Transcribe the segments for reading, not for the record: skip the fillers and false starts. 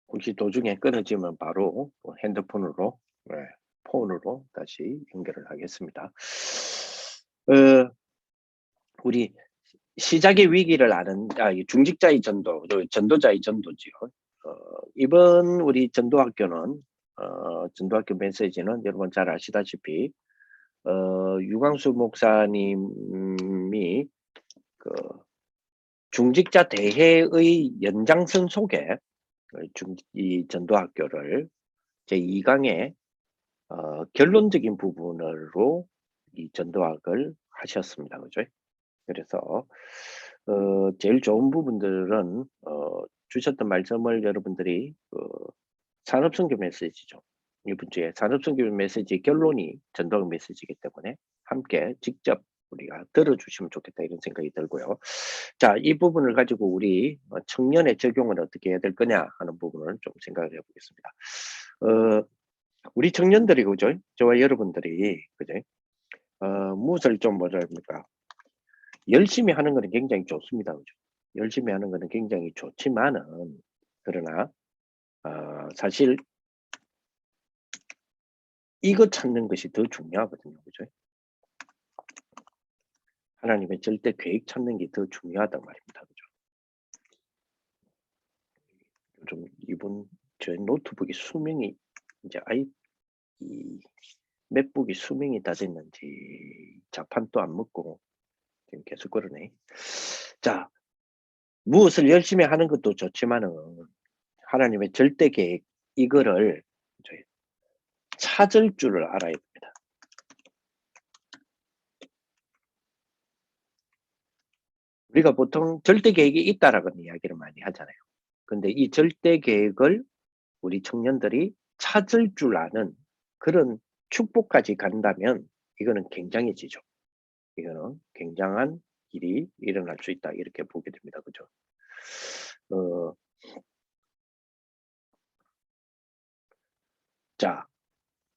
혹시 도중에 끊어지면 바로 핸드폰으로, 네, 폰으로 다시 연결을 하겠습니다. 우리 시작의 위기를 아는 이 중직자의 전도, 전도자의 전도지요. 이번 우리 전도학교는 전도학교 메시지는 여러분 잘 아시다시피 유광수 목사님이 그 중직자 대회의 연장선 속에 이 전도학교를 제2강의 결론적인 부분으로 이 전도학을 하셨습니다. 그죠? 그래서 제일 좋은 부분들은 주셨던 말씀을 여러분들이 산업선교 메시지죠. 이번 주에 산업선교 메시지 결론이 전도학 메시지이기 때문에 함께 직접 우리가 들어주시면 좋겠다 이런 생각이 들고요. 자, 이 부분을 가지고 우리 청년의 적용을 어떻게 해야 될 거냐 하는 부분을 좀 생각을 해보겠습니다. 우리 청년들이 그죠? 저와 여러분들이 그죠? 무엇을 좀 뭐랄까 열심히 하는 것은 굉장히 좋습니다. 그죠? 열심히 하는 것은 굉장히 좋지만은 그러나 사실 이거 찾는 것이 더 중요하거든요. 그죠? 하나님의 절대 계획 찾는 게 더 중요하단 말입니다. 그죠? 요즘 이번 제 노트북이 수명이 이제 이 맥북이 수명이 다 됐는지 자판 또 안 먹고 지금 계속 그러네. 자, 무엇을 열심히 하는 것도 좋지만은 하나님의 절대 계획 이거를 찾을 줄을 알아야 됩니다. 우리가 보통 절대 계획이 있다라고 이야기를 많이 하잖아요. 근데 이 절대 계획을 우리 청년들이 찾을 줄 아는 그런 축복까지 간다면 이거는 굉장해지죠. 이거는 굉장한 일이 일어날 수 있다 이렇게 보게 됩니다. 그죠? 자,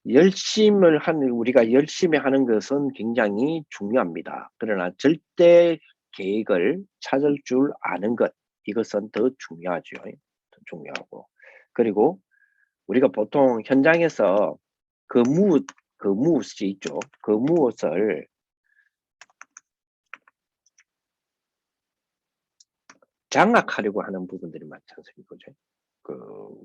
우리가 열심히 하는 것은 굉장히 중요합니다. 그러나 절대 계획을 찾을 줄 아는 것, 이것은 더 중요하죠. 더 중요하고. 그리고 우리가 보통 현장에서 그 무엇이 있죠. 그 무엇을 장악하려고 하는 부분들이 많지 않습니까? 그죠?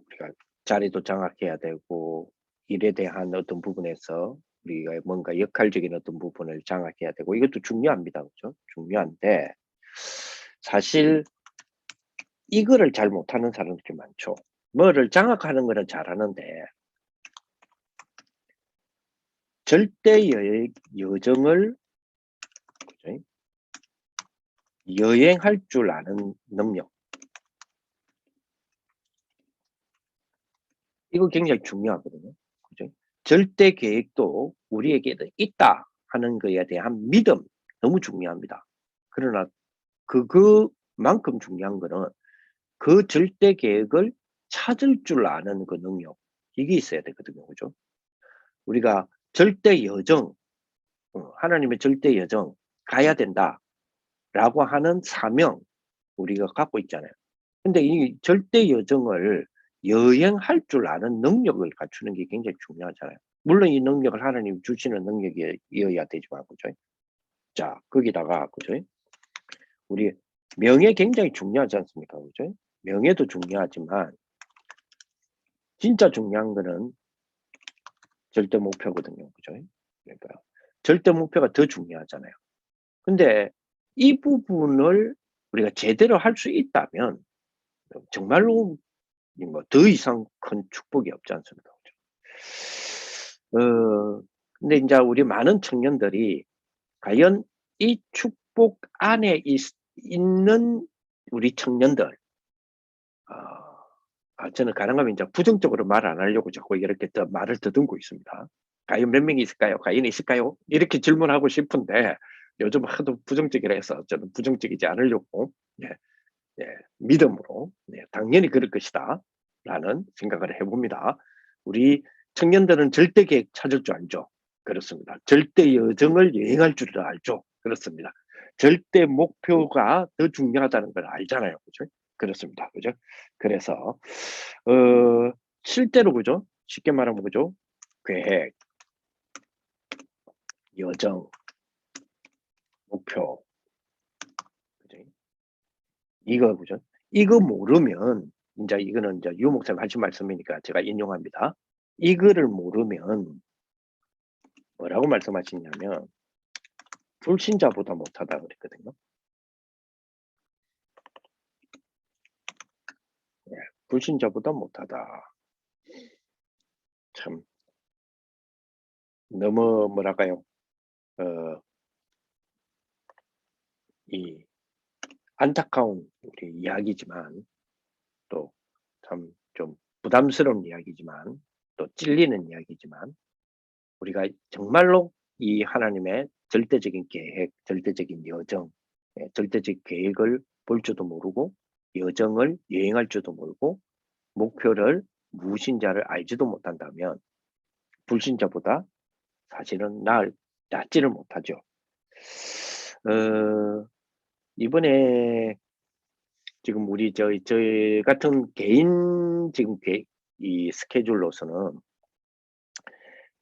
우리가 자리도 장악해야 되고, 일에 대한 어떤 부분에서 우리가 뭔가 역할적인 어떤 부분을 장악해야 되고, 이것도 중요합니다. 그죠? 중요한데, 사실 이거를 잘 못하는 사람들이 많죠. 뭐를 장악하는 거는 잘하는데, 절대 여정을 그죠? 여행할 줄 아는 능력. 이거 굉장히 중요하거든요. 그죠? 절대 계획도 우리에게 있다 하는 것에 대한 믿음 너무 중요합니다. 그러나 그만큼 중요한 거는 그 절대 계획을 찾을 줄 아는 그 능력 이게 있어야 되거든요. 그죠? 우리가 절대 여정 하나님의 절대 여정 가야 된다라고 하는 사명 우리가 갖고 있잖아요. 근데 이 절대 여정을 여행할 줄 아는 능력을 갖추는 게 굉장히 중요하잖아요. 물론 이 능력을 하나님 주시는 능력이어야 되지만, 그죠? 자, 거기다가, 그죠? 우리 명예 굉장히 중요하지 않습니까? 그죠? 명예도 중요하지만, 진짜 중요한 거는 절대 목표거든요. 그죠? 그러니까, 절대 목표가 더 중요하잖아요. 근데 이 부분을 우리가 제대로 할 수 있다면, 정말로 뭐 더 이상 큰 축복이 없지 않습니까? 근데 인제 우리 많은 청년들이 과연 이 축복 안에 있는 우리 청년들 저는 가능하면 인제 부정적으로 말 안 하려고 자꾸 이렇게 말을 더듬고 있습니다. "과연 몇 명이 있을까요? 과연 있을까요?" 이렇게 질문하고 싶은데 요즘 하도 부정적이라 해서 저는 부정적이지 않으려고 예 믿음으로 '당연히 그럴 것이다.'라는 생각을 해 봅니다. 우리 청년들은 절대 계획 찾을 줄 알죠. 그렇습니다. 절대 여정을 여행할 줄을 알죠. 그렇습니다. 절대 목표가 더 중요하다는 걸 알잖아요. 그죠? 그렇습니다. 그죠? 그래서 실제로 그죠? 쉽게 말하면 그죠? 계획, 여정, 목표, 그죠? 이거 그죠? 이거 모르면 인제 이거는 이제 유 목사님 하신 말씀이니까 제가 인용합니다. 이거를 모르면 뭐라고 말씀하시냐면 "불신자보다 못하다." 그랬거든요. 예. "불신자보다 못하다." 참 너무 뭐랄까요? 어 이 안타까운 우리 이야기지만 또 참 좀 부담스러운 이야기지만 또 찔리는 이야기지만 우리가 정말로 이 하나님의 절대적인 계획, 절대적인 여정, 예 절대적 계획을 볼 줄도 모르고 여정을 여행할 줄도 모르고 목표를 무엇인지를 알지도 못한다면 불신자보다 사실은 낫지를 못하죠. 어 이번에 지금 우리 저희 같은 개인 지금 이 스케줄로서는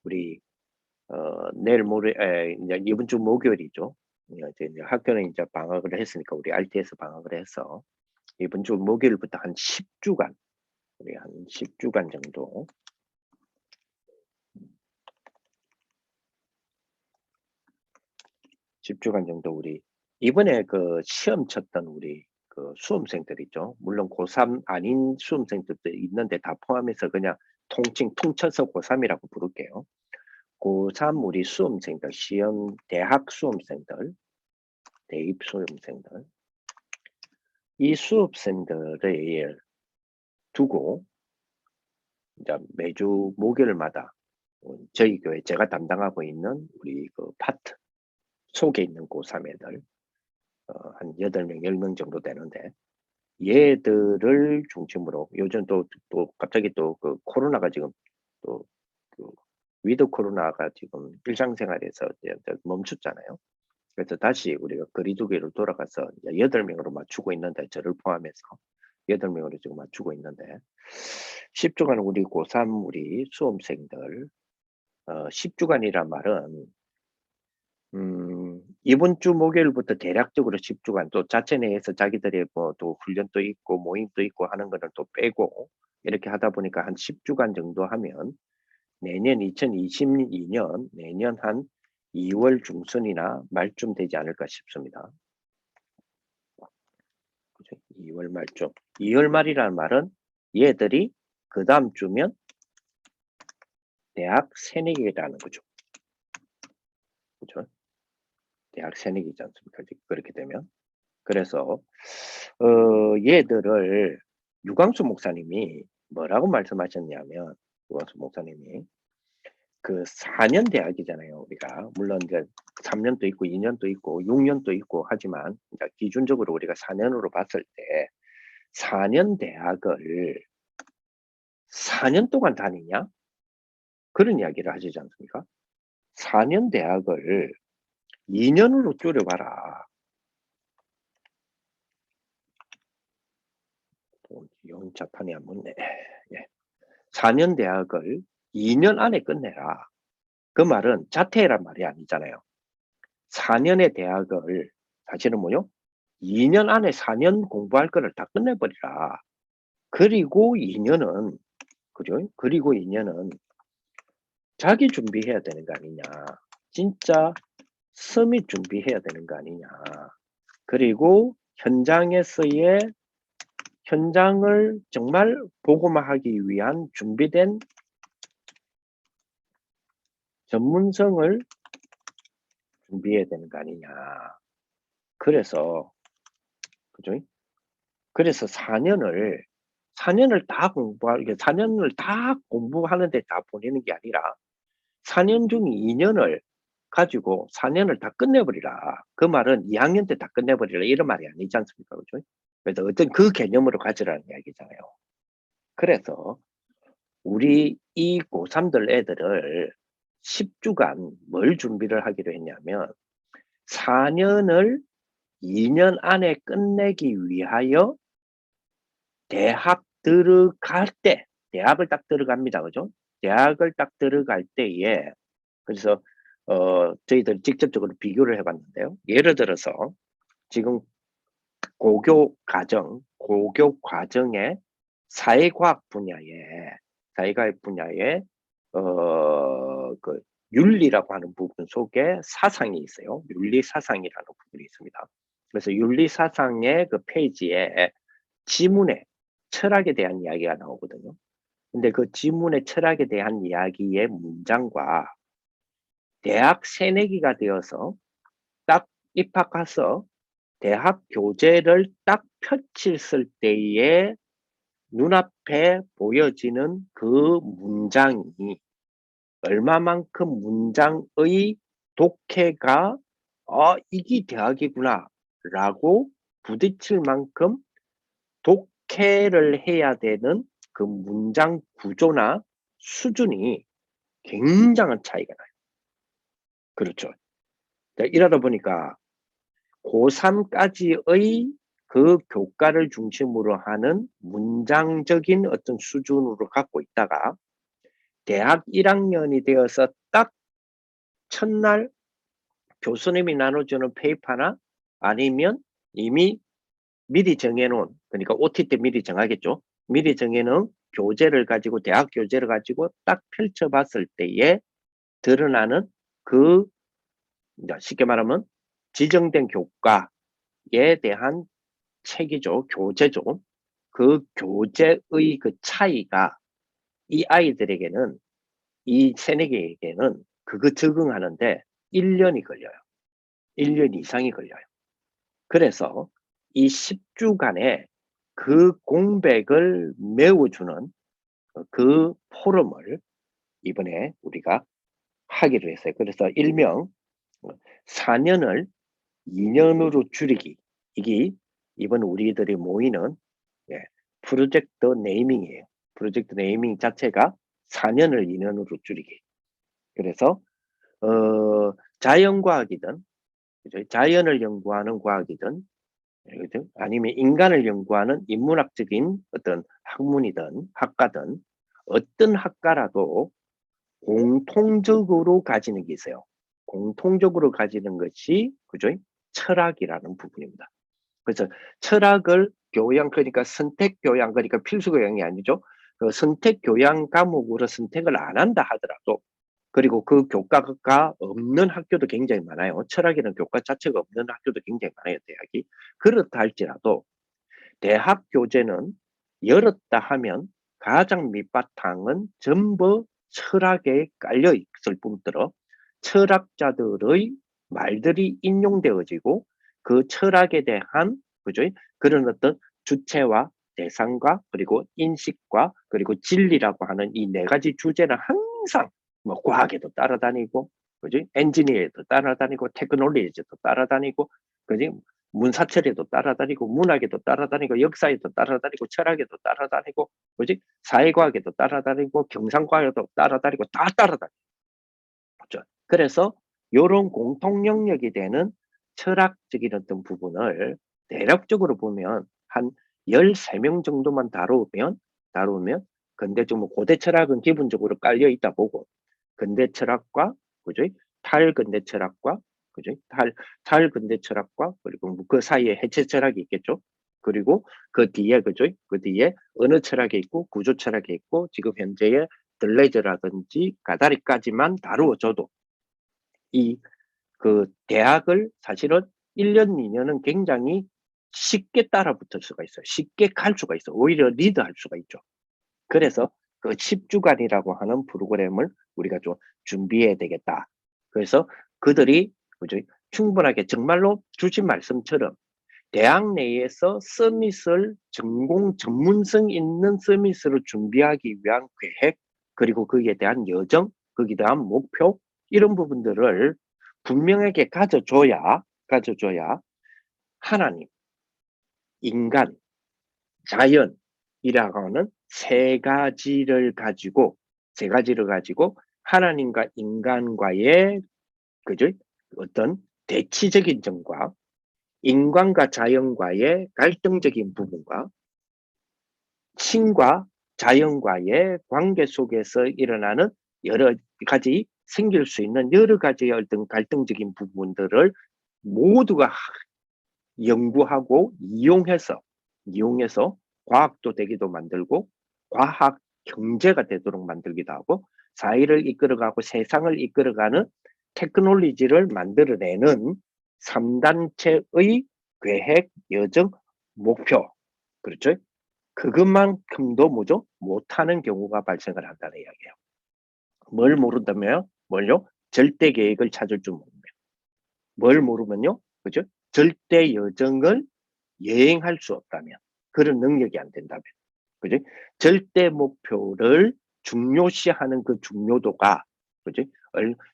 우리 내일 모레 인제 이번 주 목요일이죠. 이제 학교는 인제 방학을 했으니까 우리 RTS 방학을 해서 이번 주 목요일부터 한 10 주간 우리 한 10 주간 정도 10 주간 정도 우리 이번에 그 시험 쳤던 우리 그 수험생들 있죠. 물론 고3 아닌 수험생들도 있는데 다 포함해서 그냥 통칭 퉁쳐서 고3 이라고 부를게요. 고3 우리 수험생들 시험 대학 수험생들, 대입 수험생들 이 수험생들을 두고 인제 매주 목요일마다 저희 교회 제가 담당하고 있는 우리 그 파트 속에 있는 고3 애들 한 8 명, 10명 정도 되는데 얘들을 중심으로 요즘 또 갑자기 또 그 코로나가 지금 또 그 위드 코로나가 지금 일상생활에서 이제 멈췄잖아요. 그래서 다시 우리가 거리두기로 돌아가서 이제 8 명으로 맞추고 있는데 저를 포함해서 8 명으로 지금 맞추고 있는데 10 주간 우리 고3 우리 수험생들 10 주간이란 말은 이번 주 목요일부터 대략적으로 10 주간 또 자체 내에서 자기들의 뭐 또 훈련도 있고 모임도 있고 하는 거는 또 빼고 이렇게 하다 보니까 한 10 주간 정도 하면 내년 2022년 내년 한 2월 중순이나 말쯤 되지 않을까 싶습니다. 그죠? 2월 말쯤. 2월 말이라는 말은 얘들이 그다음 주면 대학 새내기라는 거죠. 그죠? 대학 새내기지 않습니까? 그렇게 되면. 그래서 얘들을 유광수 목사님이 뭐라고 말씀하셨냐면 유광수 목사님이 그 4년 대학이잖아요, 우리가. 물론 이제 3 년도 있고 2 년도 있고 6 년도 있고 하지만 그러니까 기준적으로 우리가 4 년으로 봤을 때 4년 대학을 4년 동안 다니냐? 그런 이야기를 하시지 않습니까? 4년 대학을 2 년으로 줄여 봐라. 영 자판이 안 붙네. 예. 4년 대학을 2년 안에 끝내라. 그 말은 자퇴란 말이 아니잖아요. 4 년의 대학을 사실은 뭐요? 2년 안에 4년 공부할 거를 다 끝내 버리라. 그리고 2 년은 그죠? 그리고 2 년은 자기 준비해야 되는 거 아니냐. 진짜 서밋 준비해야 되는 거 아니냐. 그리고 현장에서의 현장을 정말 보고만 하기 위한 준비된 전문성을 준비해야 되는 거 아니냐. 그래서 그죠? 그래서 4 년을 4 년을 다 공부하 이게 4 년을 다 공부하는 데 다 보내는 게 아니라 4년 중 2 년을 가지고 4 년을 다 끝내 버리라. 그 말은 2 학년 때 다 끝내 버리라 이런 말이 아니지 않습니까? 그죠? 그래서 어떤 그 개념으로 가지라는 이야기잖아요. 그래서 우리 이 고3들 애들을 10 주간 뭘 준비를 하기로 했냐면 4 년을 2년 안에 끝내기 위하여 대학 들어갈 때, 대학을 딱 들어갑니다. 그죠? 대학을 딱 들어갈 때에, 그래서, 저희들이 직접적으로 비교를 해봤는데요. 예를 들어서, 지금 고교 과정의 사회과학 분야에, 그, 윤리라고 하는 부분 속에 사상이 있어요. 윤리사상이라는 부분이 있습니다. 그래서 윤리사상의 그 페이지에 지문에 철학에 대한 이야기가 나오거든요. 근데 그 지문의 철학에 대한 이야기의 문장과 대학 새내기가 되어서 딱 입학해서 대학 교재를 딱 펼쳤을 때에 눈앞에 보여지는 그 문장이 얼마만큼 문장의 독해가 이게 대학이구나 라고 부딪힐 만큼 독해를 해야 되는 그 문장 구조나 수준이 굉장한 차이가 나요. 그렇죠. 이러다 보니까 고3까지의 그 교과를 중심으로 하는 문장적인 어떤 수준으로 갖고 있다가 대학 1학년이 되어서 딱 첫날 교수님이 나눠주는 페이퍼나 아니면 이미 미리 정해놓은, 그러니까 OT 때 미리 정하겠죠. 미리 정해놓은 교재를 가지고, 대학 교재를 가지고 딱 펼쳐봤을 때에 드러나는 그, 쉽게 말하면 지정된 교과에 대한 책이죠. 교재죠. 그 교재의 그 차이가 이 아이들에게는, 이 새내기에게는 그거 적응하는데 1년이 걸려요. 1년 이상이 걸려요. 그래서 이 10주간의 그 공백을 메워주는 그 포럼을 이번에 우리가 하기로 했어요. 그래서 일명 4년을 2년으로 줄이기. 이게 이번 우리들이 모이는 프로젝트 네이밍이에요. 프로젝트 네이밍 자체가 4년을 2년으로 줄이기. 그래서 자연과학이든, 그죠? 자연을 연구하는 과학이든, 그죠? 아니면 인간을 연구하는 인문학적인 어떤 학문이든 학과든 어떤 학과라도 공통적으로 가지는 게 있어요. 공통적으로 가지는 것이, 그죠? 철학이라는 부분입니다. 그래서 철학을 교양, 그러니까 선택 교양, 그러니까 필수 교양이 아니죠. 그 선택 교양 과목으로 선택을 안 한다 하더라도, 그리고 그 교과가 없는 학교도 굉장히 많아요. 철학이라는 교과 자체가 없는 학교도 굉장히 많아요, 대학이. 그렇다 할지라도 대학 교재는 열었다 하면 가장 밑바탕은 전부 철학에 깔려 있을 뿐더러 철학자들의 말들이 인용되어지고 그 철학에 대한, 그죠? 그런 어떤 주체와 대상과 그리고 인식과 그리고 진리라고 하는 이 네 가지 주제는 항상 뭐 과학에도 따라다니고, 그지? 엔지니어에도 따라다니고, 테크놀로지에도 따라다니고, 그지? 문사철에도 따라다니고, 문학에도 따라다니고, 역사에도 따라다니고, 철학에도 따라다니고, 그지? 사회과학에도 따라다니고, 경상과학에도 따라다니고, 다 따라다니고. 그래서 이런 공통 영역이 되는 철학적인 어떤 부분을 대략적으로 보면 한 13명 정도만 다루면 근데 좀 고대 철학은 기본적으로 깔려 있다 보고, 근대 철학과, 그죠? 탈근대 철학과, 그죠? 탈근대 철학과, 그리고 그 사이에 해체 철학이 있겠죠. 그리고 그 뒤에, 그죠? 그 뒤에 언어 철학이 있고 구조 철학이 있고, 지금 현재의 들레즈라든지 가다리까지만 다루어져도 이 그 대학을 사실은 1년, 2년은 굉장히 쉽게 따라붙을 수가 있어요. 쉽게 갈 수가 있어. 오히려 리드할 수가 있죠. 그래서 그 10주간이라고 하는 프로그램을 우리가 좀 준비해야 되겠다. 그래서 그들이, 그죠? 충분하게 정말로 주신 말씀처럼 대학 내에서 서밋을 전문성 있는 서밋으로 준비하기 위한 계획, 그리고 거기에 대한 여정, 거기에 대한 목표, 이런 부분들을 분명하게 가져줘야 하나님, 인간, 자연이라고 하는 세 가지를 가지고 하나님과 인간과의, 그죠? 어떤 대치적인 점과 인간과 자연과의 갈등적인 부분과 신과 자연과의 관계 속에서 일어나는 여러 가지 생길 수 있는 여러 가지의 어떤 갈등적인 부분들을 모두가 연구하고 이용해서 과학도 되기도 만들고 과학 경제가 되도록 만들기도 하고 사회를 이끌어가고 세상을 이끌어가는 테크놀로지를 만들어내는 3단체의 계획, 여정, 목표. 그렇죠? 그것만큼도 뭐죠? 못하는 경우가 발생을 한다는 이야기예요. 뭘 모른다며요? 뭘요? 절대 계획을 찾을 줄 모르면. 뭘 모르면요? 그죠? 절대 여정을 여행할 수 없다면. 그런 능력이 안 된다면. 그죠? 절대 목표를 중요시하는 그 중요도가, 그죠?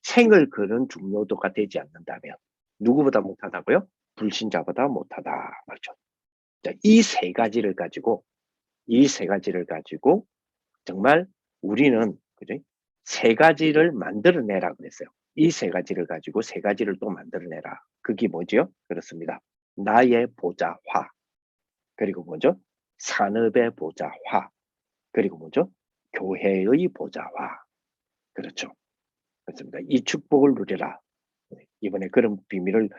생을 거는 중요도가 되지 않는다면. 누구보다 못하다고요? 불신자보다 못하다. 맞죠? 자, 이 세 가지를 가지고 정말 우리는 그죠? 세 가지를 만들어내라 그랬어요. 이 세 가지를 가지고 세 가지를 또 만들어내라. 그게 뭐죠? 그렇습니다. 나의 보좌화. 그리고 뭐죠? 산업의 보좌화. 그리고 뭐죠? 교회의 보좌화. 그렇죠. 그렇습니다. 이 축복을 누리라. 이번에 그런 비밀을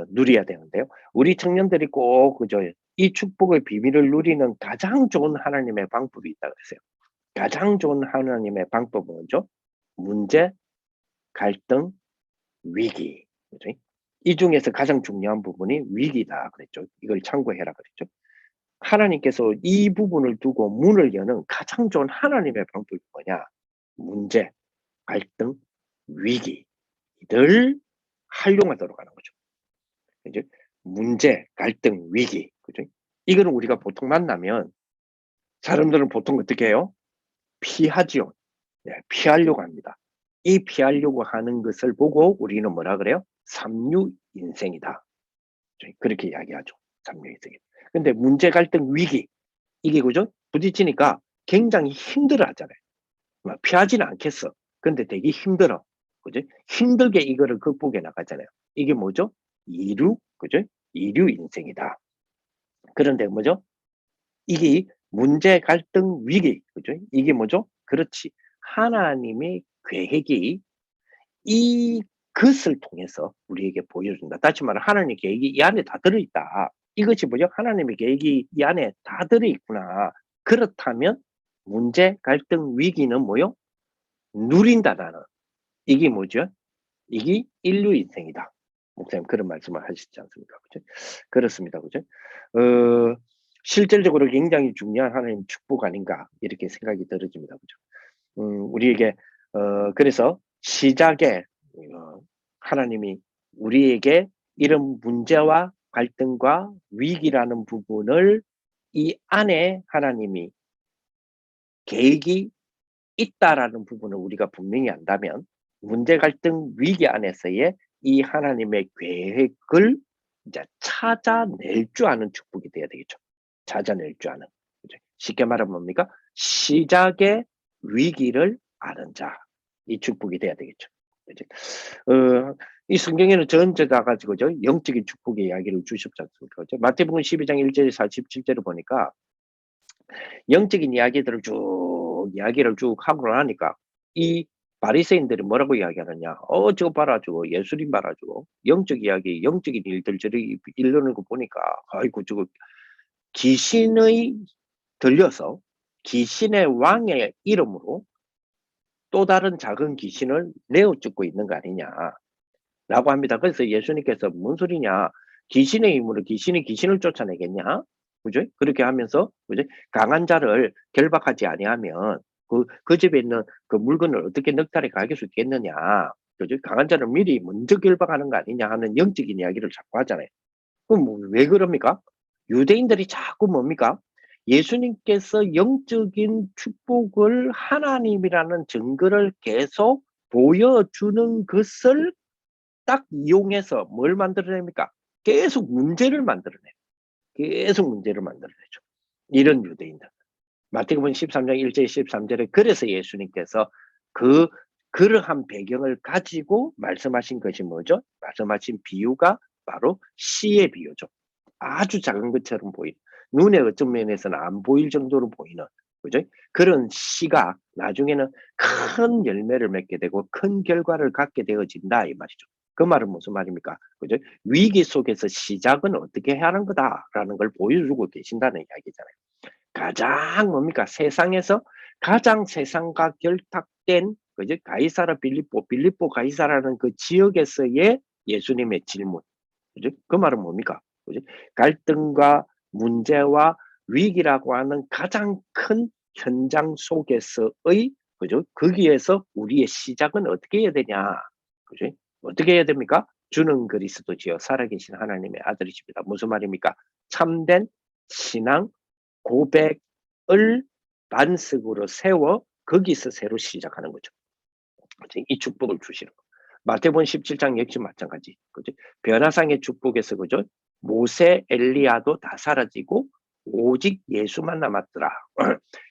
누려야 되는데요. 우리 청년들이 꼭 그죠? 이 축복의 비밀을 누리는 가장 좋은 하나님의 방법이 있다 그랬어요. 가장 좋은 하나님의 방법은 뭐죠? 문제, 갈등, 위기. 그죠? 이 중에서 가장 중요한 부분이 위기다 그랬죠. 이걸 참고해라 그랬죠. 하나님께서 이 부분을 두고 문을 여는 가장 좋은 하나님의 방법이 뭐냐? 문제, 갈등, 위기를 활용하도록 하는 거죠. 그죠? 문제, 갈등, 위기. 그죠? 이거는 우리가 보통 만나면 사람들은 보통 어떻게 해요? 피하지요. 네, 피하려고 합니다. 이 피하려고 하는 것을 보고 우리는 뭐라 그래요? 삼류 인생이다. 그렇게 이야기하죠. 삼류 인생. 근데 문제, 갈등, 위기 이게 그죠? 부딪히니까 굉장히 힘들어 하잖아요. 피하지는 않겠어. 근데 되게 힘들어. 그죠? 힘들게 이거를 극복해 나가잖아요. 이게 뭐죠? 이류, 그죠? 이류 인생이다. 그런데 뭐죠? 이게 문제, 갈등, 위기, 그죠? 이게 뭐죠? 그렇지. 하나님의 계획이 이것을 통해서 우리에게 보여준다. 다시 말해 하나님의 계획이 이 안에 다 들어있다. 이것이 뭐죠? 하나님의 계획이 이 안에 다 들어있구나. 그렇다면 문제, 갈등, 위기는 뭐요? 누린다라는 이게 뭐죠? 이게 인류 인생이다. 목사님 그런 말씀을 하시지 않습니까? 그죠? 그렇습니다. 그죠? 실질적으로 굉장히 중요한 하나님 축복 아닌가 이렇게 생각이 들어집니다. 그죠? 우리에게 그래서 시작에 하나님이 우리에게 이런 문제와 갈등과 위기라는 부분을 이 안에 하나님이 계획이 있다라는 부분을 우리가 분명히 안다면 문제, 갈등, 위기 안에서의 이 하나님의 계획을 이제 찾아낼 줄 아는 축복이 돼야 되겠죠. 찾아낼 줄 아는. 그죠? 쉽게 말하면 뭡니까? 시작의 위기를 아는 자. 이 축복이 돼야 되겠죠. 그죠? 이 성경에는 전제가 가지고 영적인 축복의 이야기를 주셨지 않습니까? 그죠? 마태복음 12장 1절 47절을 보니까 영적인 이야기들을 이야기를 쭉 하고 나니까 이 바리새인들이 뭐라고 이야기하느냐? 저거 봐라, 저거 예수님 봐라, 저거 영적 이야기, 영적인 일들 저리 이르는 거 보니까 아이고 저거 귀신의 들려서 귀신의 왕의 이름으로 또 다른 작은 귀신을 내어쫓고 있는 거 아니냐라고 합니다. 그래서 예수님께서 뭔 소리냐? 귀신의 힘으로 귀신을 쫓아내겠냐? 그죠? 그렇게 하면서 그죠? 강한 자를 결박하지 아니하면 그 집에 있는 그 물건을 어떻게 넉살에 가길 수 있겠느냐? 그죠? 강한 자를 미리 먼저 결박하는 거 아니냐 하는 영적인 이야기를 자꾸 하잖아요. 그럼 왜 그럽니까? 유대인들이 자꾸 뭡니까? 예수님께서 영적인 축복을 하나님이라는 증거를 계속 보여주는 것을 딱 이용해서 뭘 만들어냅니까? 계속 문제를 만들어내요. 계속 문제를 만들어내죠. 이런 유대인들. 마태복음 13장 1절 13절에 그래서 예수님께서 그러한 배경을 가지고 말씀하신 것이 뭐죠? 말씀하신 비유가 바로 씨의 비유죠. 아주 작은 것처럼 보이는. 눈에 어떤 면에서는 안 보일 정도로 보이는, 그죠? 그런 시가 나중에는 큰 열매를 맺게 되고 큰 결과를 갖게 되어진다 이 말이죠. 그 말은 무슨 말입니까? 그죠? 위기 속에서 시작은 어떻게 해야 하는 거다라는 걸 보여주고 계신다는 이야기잖아요. 가장 뭡니까? 세상에서 가장 세상과 결탁된, 그죠? 가이사라 빌립보, 빌립보 가이사라는 그 지역에서의 예수님의 질문. 그죠? 그 말은 뭡니까? 그죠? 갈등과 문제와 위기라고 하는 가장 큰 현장 속에서의, 그죠? 거기에서 우리의 시작은 어떻게 해야 되냐? 그죠? 어떻게 해야 됩니까? 주는 그리스도지요 살아계신 하나님의 아들이십니다. 무슨 말입니까? 참된 신앙 고백을 반석으로 세워 거기서 새로 시작하는 거죠. 이 축복을 주시는 거. 마태복음 17장 역시 마찬가지. 그죠? 변화상의 축복에서 그죠? 모세, 엘리야도 다 사라지고 오직 예수만 남았더라.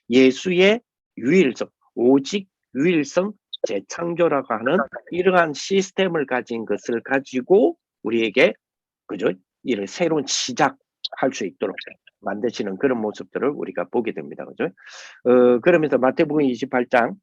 예수의 유일성, 오직 유일성 재창조라고 하는 이러한 시스템을 가진 것을 가지고 우리에게 그죠? 이를 새로운 시작할 수 있도록 만드시는 그런 모습들을 우리가 보게 됩니다. 그죠? 그러면서 마태복음 28장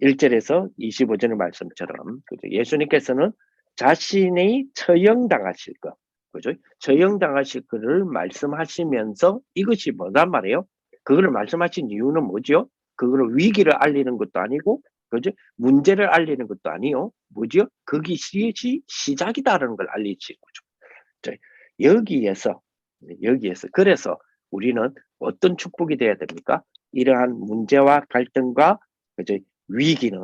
1절에서 25절의 말씀처럼 그죠? 예수님께서는 자신이 처형당하실 것, 그죠? 처형당하실 것을 말씀하시면서 이것이 뭐란 말이에요? 그거를 말씀하신 이유는 뭐죠? 그거를 위기를 알리는 것도 아니고, 그죠? 문제를 알리는 것도 아니요. 뭐죠? 그것이 시작이다라는 걸 알리시는 거죠. 자, 여기에서 그래서 우리는 어떤 축복이 돼야 됩니까? 이러한 문제와 갈등과 그죠? 위기는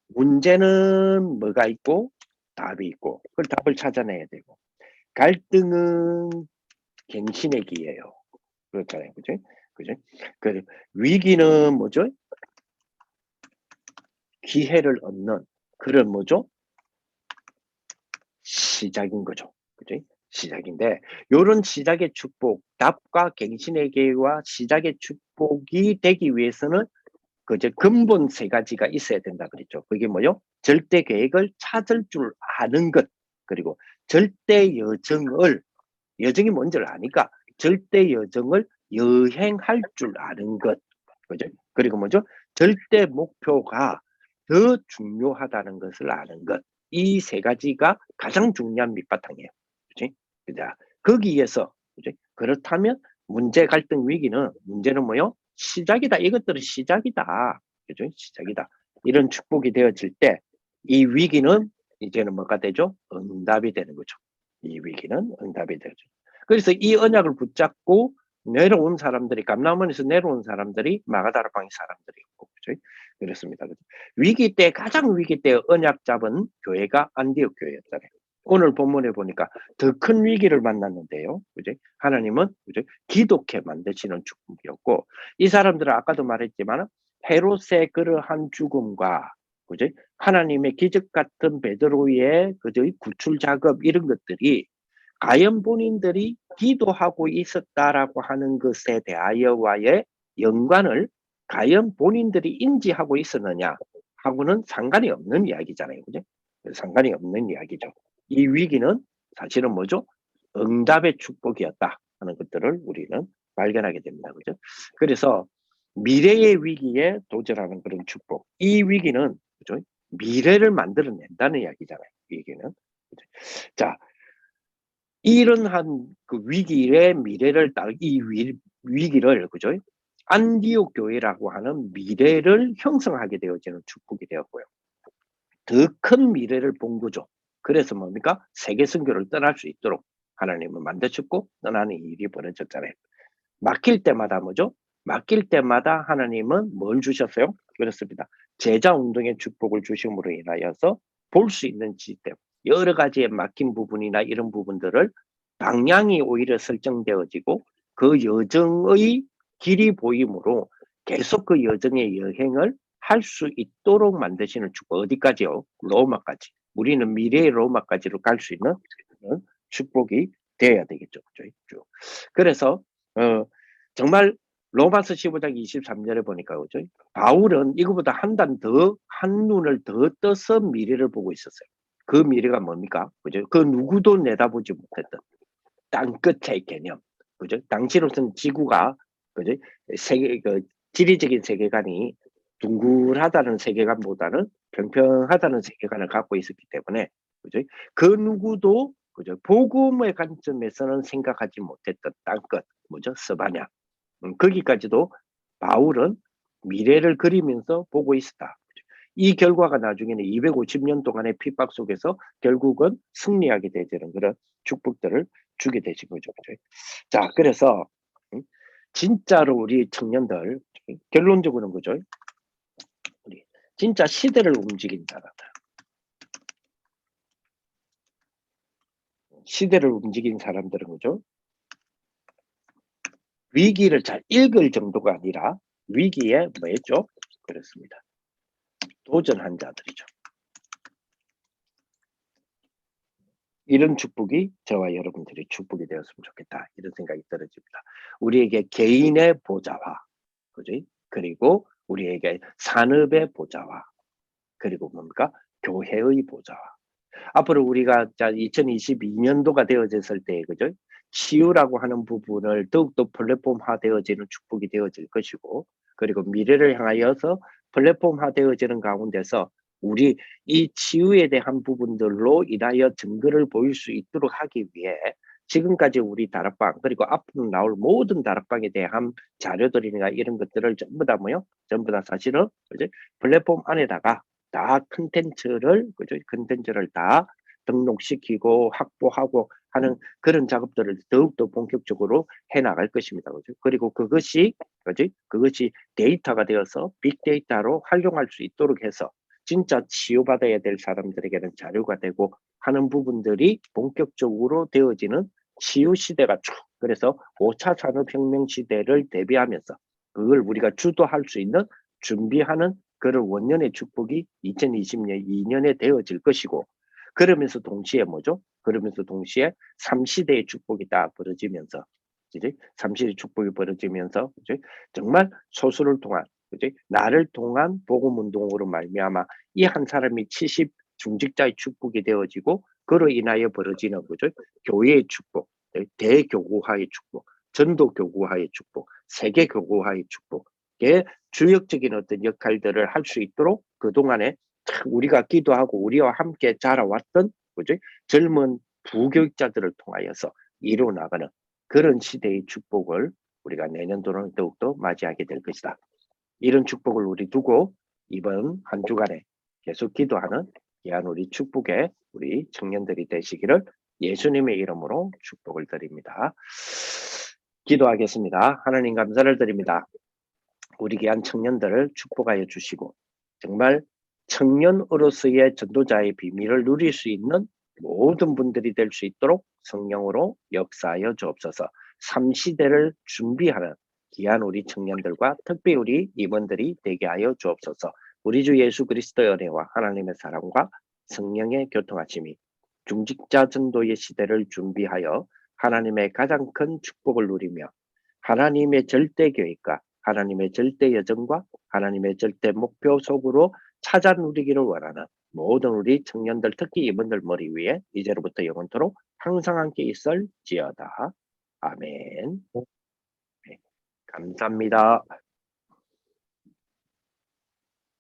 문제는 뭐가 있고 답이 있고 그 답을 찾아내야 되고 갈등은 갱신의 기회예요. 그렇잖아요. 그죠? 그죠? 그 위기는 뭐죠? 기회를 얻는 그런 뭐죠? 시작인 거죠. 그죠? 시작인데 요런 시작의 축복, 답과 갱신의 기회와 시작의 축복이 되기 위해서는 그저 근본 세 가지가 있어야 된다 그랬죠. 그게 뭐요? 절대 계획을 찾을 줄 아는 것, 그리고 절대 여정이 뭔지를 아니까 절대 여정을 여행할 줄 아는 것, 그죠? 그리고 뭐죠? 절대 목표가 더 중요하다는 것을 아는 것. 이 세 가지가 가장 중요한 밑바탕이에요. 그지? 자, 거기에서, 그지? 그렇다면 문제, 갈등, 위기는, 문제는 뭐요? 시작이다. 이것들은 시작이다. 그죠? 시작이다. 이런 축복이 되어질 때, 이 위기는 이제는 뭐가 되죠? 응답이 되는 거죠. 이 위기는 응답이 되죠. 그래서 이 언약을 붙잡고 내려온 사람들이, 감람원에서 내려온 사람들이 마가다라방의 사람들이었고, 그죠? 그렇습니다. 그죠? 위기 때, 가장 위기 때 언약 잡은 교회가 안디옥 교회였잖아요. 오늘 본문에 보니까 더 큰 위기를 만났는데요. 그죠? 하나님은 그죠? 기독해 만드시는 축복이었고, 이 사람들은 아까도 말했지만 헤롯의 그러한 죽음과 그죠? 하나님의 기적 같은 베드로의 그죠? 구출 작업 이런 것들이 과연 본인들이 기도하고 있었다라고 하는 것에 대하여와의 연관을 과연 본인들이 인지하고 있었느냐 하고는 상관이 없는 이야기잖아요. 그죠? 상관이 없는 이야기죠. 이 위기는 사실은 뭐죠? 응답의 축복이었다 하는 것들을 우리는 발견하게 됩니다. 그죠? 그래서 미래의 위기에 도전하는 그런 축복. 이 위기는 그죠? 미래를 만들어낸다는 이야기잖아요. 위기는. 그죠? 자, 이런 그 위기의 미래를 이 위기를 그죠? 안디옥 교회라고 하는 미래를 형성하게 되어지는 축복이 되었고요. 더 큰 미래를 본 거죠. 그래서 뭡니까? 세계 선교를 떠날 수 있도록 하나님은 만드셨고 떠나는 일이 벌어졌잖아요. 맡길 때마다 뭐죠? 맡길 때마다 하나님은 뭘 주셨어요? 그렇습니다. 제자 운동의 축복을 주심으로 인하여서 볼 수 있는 지점, 여러 가지의 막힌 부분이나 이런 부분들을 방향이 오히려 설정되어지고 그 여정의 길이 보임으로 계속 그 여정의 여행을 할 수 있도록 만드시는 축복. 어디까지요? 로마까지. 우리는 미래의 로마까지로 갈 수 있는 그런 축복이 되어야 되겠죠. 그죠? 그래서 정말 로마서 15장 23절에 보니까 그죠? 바울은 이거보다 한 눈을 더 떠서 미래를 보고 있었어요. 그 미래가 뭡니까? 그죠? 그 누구도 내다보지 못했던 땅끝의 개념. 그죠? 당시로서는 지구가 그죠? 세계 지리적인 세계관이 둥글하다는 세계관보다는 평평하다는 세계관을 갖고 있었기 때문에 그죠? 그 누구도 그죠? 복음의 관점에서는 생각하지 못했던 땅끝 뭐죠? 서바냐. 거기까지도 바울은 미래를 그리면서 보고 있었다. 이 결과가 나중에는 250년 동안의 핍박 속에서 결국은 승리하게 되는 그런 축복들을 주게 되신 거죠. 자, 그래서 진짜로 우리 청년들 결론적으로는 그죠? 우리 진짜 시대를 움직인 사람들, 시대를 움직인 사람들은 그죠? 위기를 잘 읽을 정도가 아니라 위기에 뭐였죠? 그렇습니다. 도전한 자들이죠. 이런 축복이 저와 여러분들의 축복이 되었으면 좋겠다. 이런 생각이 떨어집니다. 우리에게 개인의 보좌와, 그지? 그리고 우리에게 산업의 보좌와, 그리고 뭡니까? 교회의 보좌와. 앞으로 우리가 2022년도가 되어졌을 때, 그죠? 치유라고 하는 부분을 더욱더 플랫폼화 되어지는 축복이 되어질 것이고, 그리고 미래를 향하여서 플랫폼화 되어지는 가운데서 우리 이 치유에 대한 부분들로 인하여 증거를 보일 수 있도록 하기 위해 지금까지 우리 다락방 그리고 앞으로 나올 모든 다락방에 대한 자료들이나 이런 것들을 전부 다 뭐요? 전부 다 사실은 그죠? 플랫폼 안에다가 다 컨텐츠를 다 등록시키고 확보하고 하는 그런 작업들을 더욱더 본격적으로 해 나갈 것입니다. 그죠? 그리고 그것이 데이터가 되어서 빅데이터로 활용할 수 있도록 해서 진짜 치유받아야 될 사람들에게는 자료가 되고 하는 부분들이 본격적으로 되어지는 치유 시대가 쭉 그래서 5차 산업혁명 시대를 대비하면서 그걸 우리가 주도할 수 있는 준비하는 그런 원년의 축복이 2020년 2년에 되어질 것이고 그러면서 동시에 뭐죠? 그러면서 동시에 3시대의 축복이 딱 벌어지면서 그지? 3시대의 축복이 벌어지면서 그지? 정말 소수를 통한 그지? 나를 통한 복음 운동으로 말미암아 이 한 사람이 70 중직자의 축복이 되어지고 그로 인하여 벌어지는 거죠. 교회의 축복, 대교구화의 축복, 전도교구화의 축복, 세계교구화의 축복의 주역적인 어떤 역할들을 할 수 있도록 그동안에 우리가 기도하고 우리와 함께 자라왔던 그죠? 젊은 부교육자들을 통하여서 이루어 나가는 그런 시대의 축복을 우리가 내년도는 더욱더 맞이하게 될 것이다. 이런 축복을 우리 두고 이번 한 주간에 계속 기도하는 귀한 우리 축복의 우리 청년들이 되시기를 예수님의 이름으로 축복을 드립니다. 기도하겠습니다. 하나님 감사를 드립니다. 우리 귀한 청년들을 축복하여 주시고 정말 청년으로서의 전도자의 비밀을 누릴 수 있는 모든 분들이 될 수 있도록 성령으로 역사하여 주옵소서. 3시대를 준비하는 귀한 우리 청년들과 특히 우리 임원들이 되게 하여 주옵소서. 우리 주 예수 그리스도의 은혜와 하나님의 사랑과 성령의 교통하심이 중직자 전도의 시대를 준비하여 하나님의 가장 큰 축복을 누리며 하나님의 절대 계획과 하나님의 절대 여정과 하나님의 절대 목표 속으로 찾아 누리기를 원하는 모든 우리 청년들 특히 이분들 머리 위에 이제로부터 영원토록 항상 함께 있을지어다. 아멘. 네, 감사합니다.